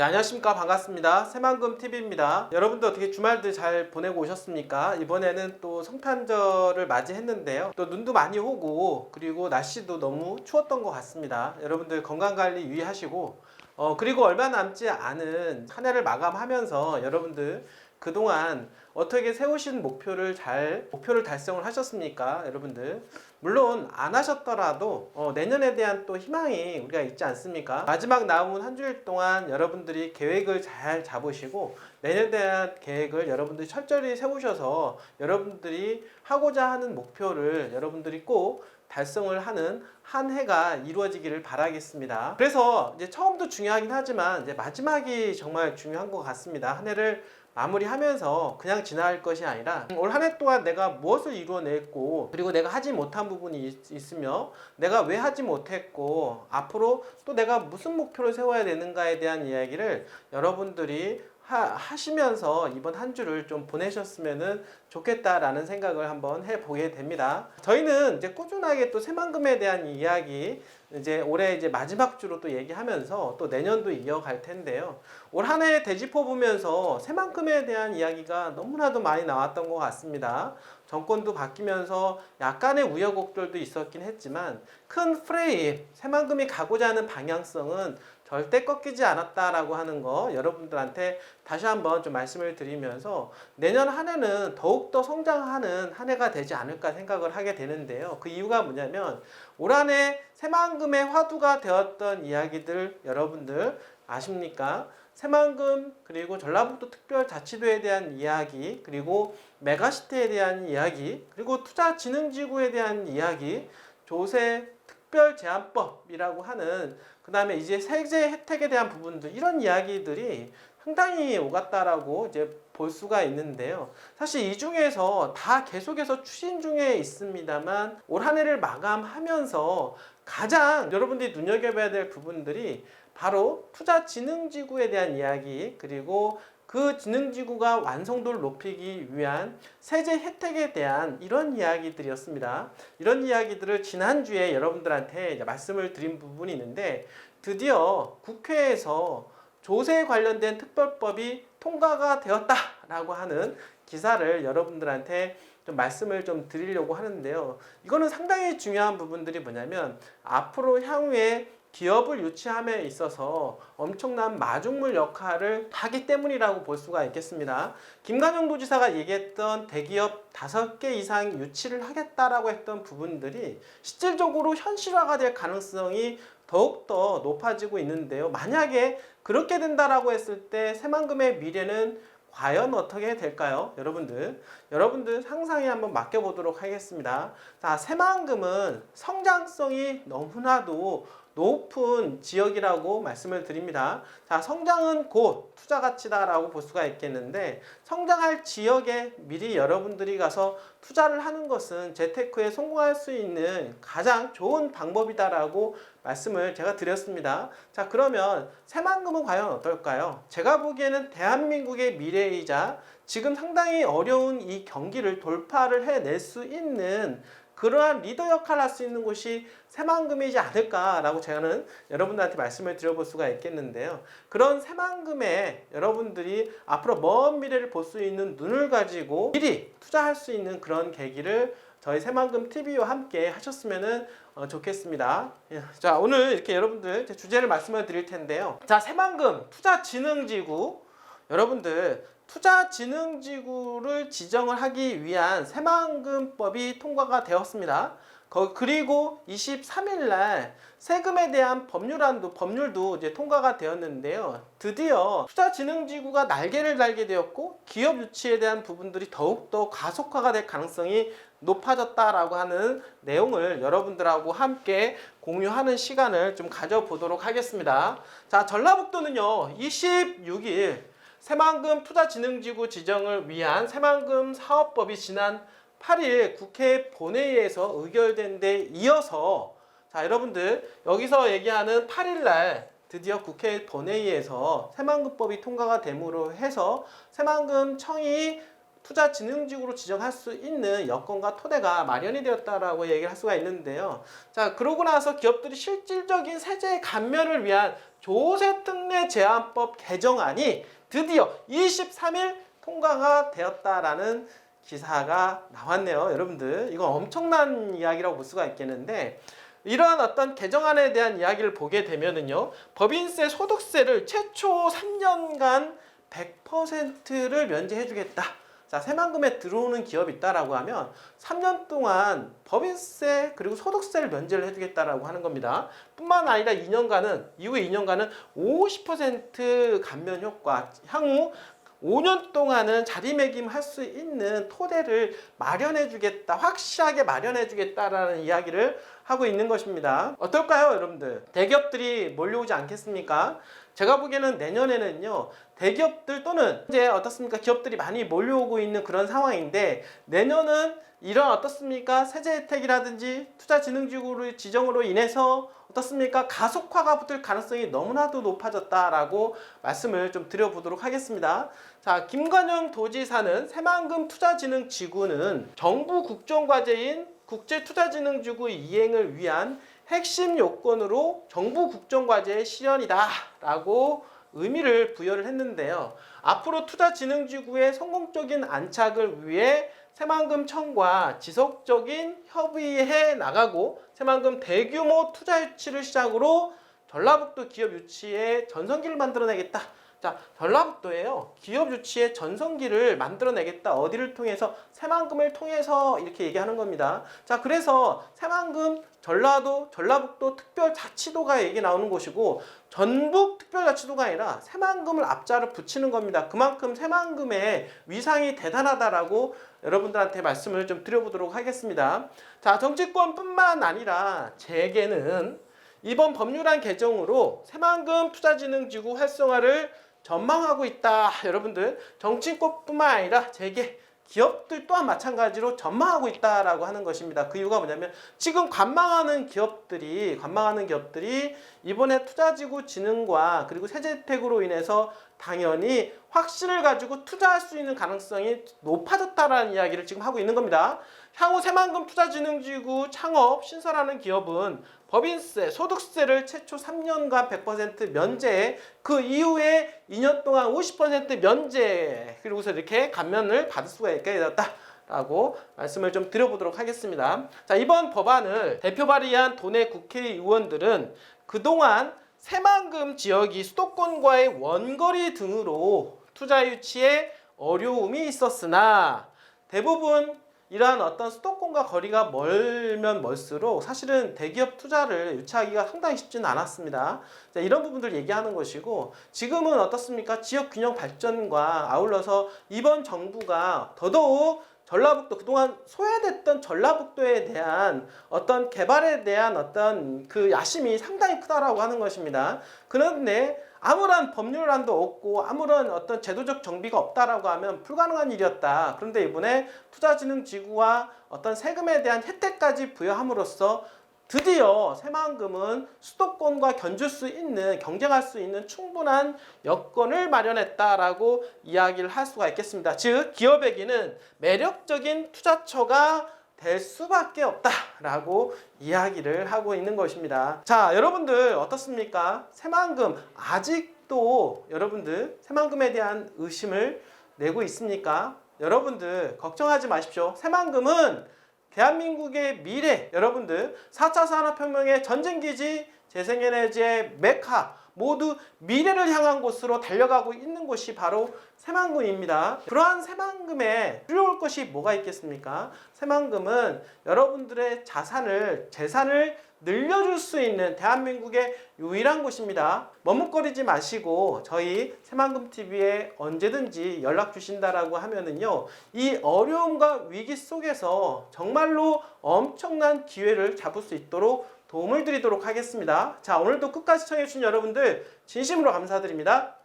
네, 안녕하십니까. 반갑습니다. 새만금TV입니다. 여러분들 어떻게 주말들 잘 보내고 오셨습니까? 이번에는 또 성탄절을 맞이했는데요. 또 눈도 많이 오고 그리고 날씨도 너무 추웠던 것 같습니다. 여러분들 건강관리 유의하시고 그리고 얼마 남지 않은 한 해를 마감하면서 여러분들 그동안 어떻게 세우신 목표를 달성을 하셨습니까? 여러분들 물론 안 하셨더라도 내년에 대한 또 희망이 우리가 있지 않습니까? 마지막 남은 한 주일 동안 여러분들이 계획을 잘 잡으시고 내년에 대한 계획을 여러분들이 철저히 세우셔서 여러분들이 하고자 하는 목표를 여러분들이 꼭 달성을 하는 한 해가 이루어지기를 바라겠습니다. 그래서 이제 처음도 중요하긴 하지만 이제 마지막이 정말 중요한 것 같습니다. 한 해를 마무리하면서 그냥 지나갈 것이 아니라 올 한 해 동안 내가 무엇을 이루어냈고 그리고 내가 하지 못한 부분이 있으며 내가 왜 하지 못했고 앞으로 또 내가 무슨 목표를 세워야 되는가에 대한 이야기를 여러분들이 하시면서 이번 한 주를 좀 보내셨으면 좋겠다라는 생각을 한번 해보게 됩니다. 저희는 이제 꾸준하게 또 새만금에 대한 이야기 이제 올해 이제 마지막 주로 또 얘기하면서 또 내년도 이어갈 텐데요. 올 한 해 되짚어 보면서 새만금에 대한 이야기가 너무나도 많이 나왔던 것 같습니다. 정권도 바뀌면서 약간의 우여곡절도 있었긴 했지만 큰 프레임, 새만금이 가고자 하는 방향성은 절대 꺾이지 않았다라고 하는 거 여러분들한테 다시 한번 좀 말씀을 드리면서 내년 한 해는 더욱더 성장하는 한 해가 되지 않을까 생각을 하게 되는데요. 그 이유가 뭐냐면 올 한 해 새만금의 화두가 되었던 이야기들 여러분들 아십니까? 새만금 그리고 전라북도 특별자치도에 대한 이야기 그리고 메가시티에 대한 이야기 그리고 투자진흥지구에 대한 이야기 조세 특별제한법이라고 하는 그 다음에 이제 세제 혜택에 대한 부분들 이런 이야기들이 상당히 오갔다라고 이제 볼 수가 있는데요. 사실 이 중에서 다 계속해서 추진 중에 있습니다만 올 한 해를 마감하면서 가장 여러분들이 눈여겨봐야 될 부분들이 바로 투자진흥지구에 대한 이야기 그리고 그 진흥지구가 완성도를 높이기 위한 세제 혜택에 대한 이런 이야기들이었습니다. 이런 이야기들을 지난주에 여러분들한테 이제 말씀을 드린 부분이 있는데 드디어 국회에서 조세에 관련된 특별법이 통과가 되었다라고 하는 기사를 여러분들한테 좀 말씀을 좀 드리려고 하는데요. 이거는 상당히 중요한 부분들이 뭐냐면 앞으로 향후에 기업을 유치함에 있어서 엄청난 마중물 역할을 하기 때문이라고 볼 수가 있겠습니다. 김관영 도지사가 얘기했던 대기업 5개 이상 유치를 하겠다라고 했던 부분들이 실질적으로 현실화가 될 가능성이 더욱더 높아지고 있는데요. 만약에 그렇게 된다라고 했을 때 새만금의 미래는 과연 어떻게 될까요? 여러분들 상상에 한번 맡겨보도록 하겠습니다. 자, 새만금은 성장성이 너무나도 높은 지역이라고 말씀을 드립니다. 자, 성장은 곧 투자 가치다라고 볼 수가 있겠는데 성장할 지역에 미리 여러분들이 가서 투자를 하는 것은 재테크에 성공할 수 있는 가장 좋은 방법이다라고 말씀을 제가 드렸습니다. 자, 그러면 새만금은 과연 어떨까요? 제가 보기에는 대한민국의 미래이자 지금 상당히 어려운 이 경기를 돌파를 해낼 수 있는 그러한 리더 역할을 할 수 있는 곳이 새만금이지 않을까라고 저는 여러분들한테 말씀을 드려볼 수가 있겠는데요. 그런 새만금에 여러분들이 앞으로 먼 미래를 볼 수 있는 눈을 가지고 미리 투자할 수 있는 그런 계기를 저희 새만금TV와 함께 하셨으면 좋겠습니다. 자, 오늘 이렇게 여러분들 주제를 말씀을 드릴 텐데요. 자, 새만금 투자진흥지구 여러분들 투자진흥지구를 지정을 하기 위한 새만금법이 통과가 되었습니다. 그리고 23일 날 세금에 대한 법률도 이제 통과가 되었는데요. 드디어 투자진흥지구가 날개를 달게 되었고 기업 유치에 대한 부분들이 더욱더 가속화가 될 가능성이 높아졌다라고 하는 내용을 여러분들하고 함께 공유하는 시간을 좀 가져보도록 하겠습니다. 자, 전라북도는요 26일 새만금 투자진흥지구 지정을 위한 새만금 사업법이 지난 8일 국회 본회의에서 의결된 데 이어서 자, 여러분들 여기서 얘기하는 8일날 드디어 국회 본회의에서 새만금법이 통과가 됨으로 해서 새만금청이 투자진흥지구로 지정할 수 있는 여건과 토대가 마련이 되었다라고 얘기를 할 수가 있는데요. 자, 그러고 나서 기업들이 실질적인 세제 감면을 위한 조세특례 제한법 개정안이 드디어 23일 통과가 되었다라는 기사가 나왔네요. 여러분들, 이건 엄청난 이야기라고 볼 수가 있겠는데, 이러한 어떤 개정안에 대한 이야기를 보게 되면은요, 법인세, 소득세를 최초 3년간 100%를 면제해주겠다. 자, 새만금에 들어오는 기업이 있다라고 하면 3년 동안 법인세 그리고 소득세를 면제를 해주겠다라고 하는 겁니다. 뿐만 아니라 2년간은 이후에 2년간은 50% 감면 효과, 향후 5년 동안은 자리매김할 수 있는 토대를 마련해주겠다, 확실하게 마련해주겠다라는 이야기를 하고 있는 것입니다. 어떨까요, 여러분들? 대기업들이 몰려오지 않겠습니까? 제가 보기에는 내년에는요, 대기업들 또는 이제 어떻습니까? 기업들이 많이 몰려오고 있는 그런 상황인데, 내년은 이런 어떻습니까? 세제 혜택이라든지 투자진흥지구 지정으로 인해서 어떻습니까? 가속화가 붙을 가능성이 너무나도 높아졌다라고 말씀을 좀 드려보도록 하겠습니다. 자, 김관영 도지사는 새만금 투자진흥지구는 정부 국정과제인 국제투자진흥지구 이행을 위한 핵심 요건으로 정부 국정과제의 실현이다 라고 의미를 부여를 했는데요. 앞으로 투자진흥지구의 성공적인 안착을 위해 새만금청과 지속적인 협의해 나가고 새만금 대규모 투자 유치를 시작으로 전라북도 기업 유치의 전성기를 만들어내겠다. 자, 전라북도에요. 기업 유치의 전성기를 만들어내겠다. 어디를 통해서? 새만금을 통해서 이렇게 얘기하는 겁니다. 자, 그래서 새만금, 전라도, 전라북도 특별자치도가 얘기 나오는 곳이고 전북 특별자치도가 아니라 새만금을 앞자로 붙이는 겁니다. 그만큼 새만금의 위상이 대단하다라고 여러분들한테 말씀을 좀 드려보도록 하겠습니다. 자, 정치권뿐만 아니라 재계는 이번 법률안 개정으로 새만금 투자진흥지구 활성화를 전망하고 있다. 여러분들, 정치권뿐만 아니라 재계, 기업들 또한 마찬가지로 전망하고 있다라고 하는 것입니다. 그 이유가 뭐냐면 지금 관망하는 기업들이 이번에 투자지구 진흥과 그리고 세제 혜택으로 인해서 당연히 확신을 가지고 투자할 수 있는 가능성이 높아졌다라는 이야기를 지금 하고 있는 겁니다. 향후 새만금 투자진흥지구 창업 신설하는 기업은 법인세, 소득세를 최초 3년간 100% 면제, 그 이후에 2년 동안 50% 면제, 그리고서 이렇게 감면을 받을 수가 있게 되었다라고 말씀을 좀 드려보도록 하겠습니다. 자, 이번 법안을 대표 발의한 도내 국회의원들은 그동안 새만금 지역이 수도권과의 원거리 등으로 투자 유치에 어려움이 있었으나 대부분 이러한 어떤 수도권과 거리가 멀면 멀수록 사실은 대기업 투자를 유치하기가 상당히 쉽지는 않았습니다. 자, 이런 부분들 얘기하는 것이고 지금은 어떻습니까? 지역 균형 발전과 아울러서 이번 정부가 더더욱 전라북도, 그동안 소외됐던 전라북도에 대한 어떤 개발에 대한 어떤 그 야심이 상당히 크다라고 하는 것입니다. 그런데 아무런 법률안도 없고 아무런 어떤 제도적 정비가 없다라고 하면 불가능한 일이었다. 그런데 이번에 투자진흥지구와 어떤 세금에 대한 혜택까지 부여함으로써 드디어 새만금은 수도권과 견줄 수 있는, 경쟁할 수 있는 충분한 여건을 마련했다라고 이야기를 할 수가 있겠습니다. 즉, 기업에게는 매력적인 투자처가 될 수밖에 없다라고 이야기를 하고 있는 것입니다. 자, 여러분들 어떻습니까? 새만금 아직도 여러분들 새만금에 대한 의심을 내고 있습니까? 여러분들 걱정하지 마십시오. 새만금은 대한민국의 미래, 여러분들 4차 산업혁명의 전쟁기지, 재생에너지의 메카, 모두 미래를 향한 곳으로 달려가고 있는 곳이 바로 새만금입니다. 그러한 새만금에 두려울 것이 뭐가 있겠습니까? 새만금은 여러분들의 재산을 늘려줄 수 있는 대한민국의 유일한 곳입니다. 머뭇거리지 마시고 저희 새만금TV에 언제든지 연락 주신다라고 하면은요, 이 어려움과 위기 속에서 정말로 엄청난 기회를 잡을 수 있도록 도움을 드리도록 하겠습니다. 자, 오늘도 끝까지 시청해주신 여러분들 진심으로 감사드립니다.